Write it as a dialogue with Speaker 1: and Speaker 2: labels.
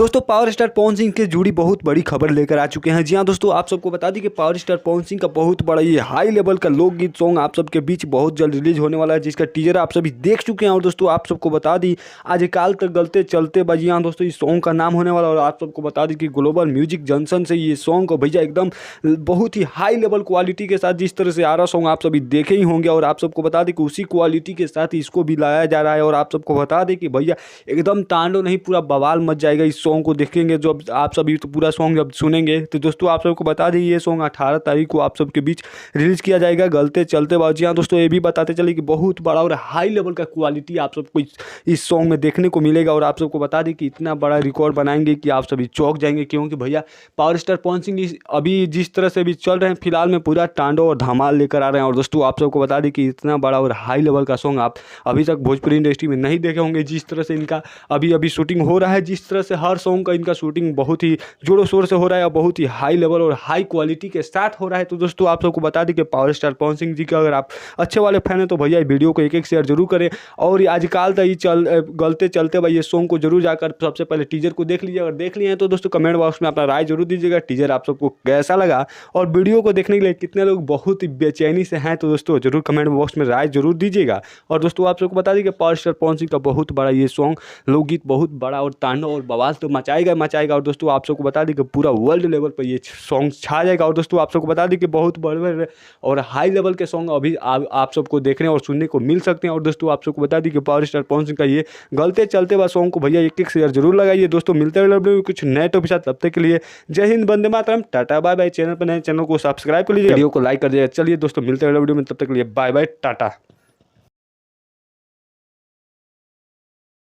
Speaker 1: दोस्तों power star Pawan Singh के जुड़ी बहुत बड़ी खबर लेकर आ चुके हैं। जी हाँ दोस्तों, आप सबको बता दी कि पावर स्टार पवन सिंह का बहुत बड़ा ये हाई लेवल का लोकगीत सॉन्ग आप सबके बीच बहुत जल्द रिलीज होने वाला है, जिसका टीजर आप सभी देख चुके हैं। और दोस्तों आप सबको बता दी आज काल तक गलते चलते बजी। हाँ दोस्तों, इस सॉन्ग का नाम होने वाला। और आप सबको बता दी कि ग्लोबल म्यूजिक जंक्शन से ये सॉन्ग को भैया एकदम बहुत ही हाई लेवल क्वालिटी के साथ जिस तरह से आ रहा सॉन्ग आप सभी देखे ही होंगे। और आप सबको बता दें कि उसी क्वालिटी के साथ इसको भी लाया जा रहा है। और आप सबको बता दें कि भैया एकदम तांडव नहीं पूरा बवाल मच जाएगा इस सॉन्ग को देखेंगे। जो आप सभी तो पूरा सॉन्ग जब सुनेंगे तो दोस्तों आप सबको बता दें ये सॉन्ग 18 तारीख को आप सबके बीच रिलीज किया जाएगा, गलते चलते बाजी। हाँ दोस्तों, ये भी बताते चले कि बहुत बड़ा और हाई लेवल का क्वालिटी आप सबको इस सॉन्ग में देखने को मिलेगा। और आप सबको बता दें कि इतना बड़ा रिकॉर्ड बनाएंगे कि आप सभी चौंक जाएंगे, क्योंकि भैया पावर स्टार पवन सिंह अभी जिस तरह से भी चल रहे हैं फिलहाल में पूरा तांडव और धमाल लेकर आ रहे हैं। और दोस्तों आप सबको बता दें कि इतना बड़ा और हाई लेवल का सॉन्ग आप अभी तक भोजपुरी इंडस्ट्री में नहीं देखे होंगे। जिस तरह से इनका अभी शूटिंग हो रहा है, जिस तरह से हर सॉन्ग का इनका शूटिंग बहुत ही जोरों शोर से हो रहा है और बहुत ही हाई लेवल और हाई क्वालिटी के साथ हो रहा है। तो दोस्तों आप सबको बता दें कि पावर स्टार पवन सिंह जी का अगर आप अच्छे वाले फैन हैं तो भैया वीडियो को एक शेयर जरूर करें। और आजकल तक गलते चलते भाई ये सॉन्ग को जरूर जाकर सबसे पहले टीजर को देख लीजिए। अगर देख लिए हैं तो दोस्तों कमेंट बॉक्स में अपना राय जरूर दीजिएगा, टीजर आप सबको कैसा लगा और वीडियो को देखने के लिए कितने लोग बहुत ही बेचैनी से हैं। तो दोस्तों जरूर कमेंट बॉक्स में राय जरूर दीजिएगा। और दोस्तों आप सबको बता दें कि पावर स्टार पवन सिंह का बहुत बड़ा ये सॉन्ग लोकगीत बहुत बड़ा और तांडव और बवाल तो मचाएगा। और दोस्तों आप सबको बता दें कि पूरा वर्ल्ड लेवल पर ये सॉन्ग छा जाएगा। और दोस्तों आप सबको बता दें कि बहुत बड़े और हाई लेवल के सॉन्ग अभी आप सबको देखने और सुनने को मिल सकते हैं। और दोस्तों आप सबको बता दें कि पावर स्टार पवन सिंह का ये गलते चलते हुआ सॉन्ग को भैया एक शेयर जरूर लगाइए। दोस्तों मिलते हैं कुछ नए टॉपिक साथ, तब तक के लिए जय Hind, Vande Mataram, tata bye bye. Channel पर नए चैनल को सब्सक्राइब कर लीजिए, वीडियो को लाइक कर दीजिए। चलिए दोस्तों मिलते हैं वीडियो में, तब तक के लिए बाय बाय, टाटा।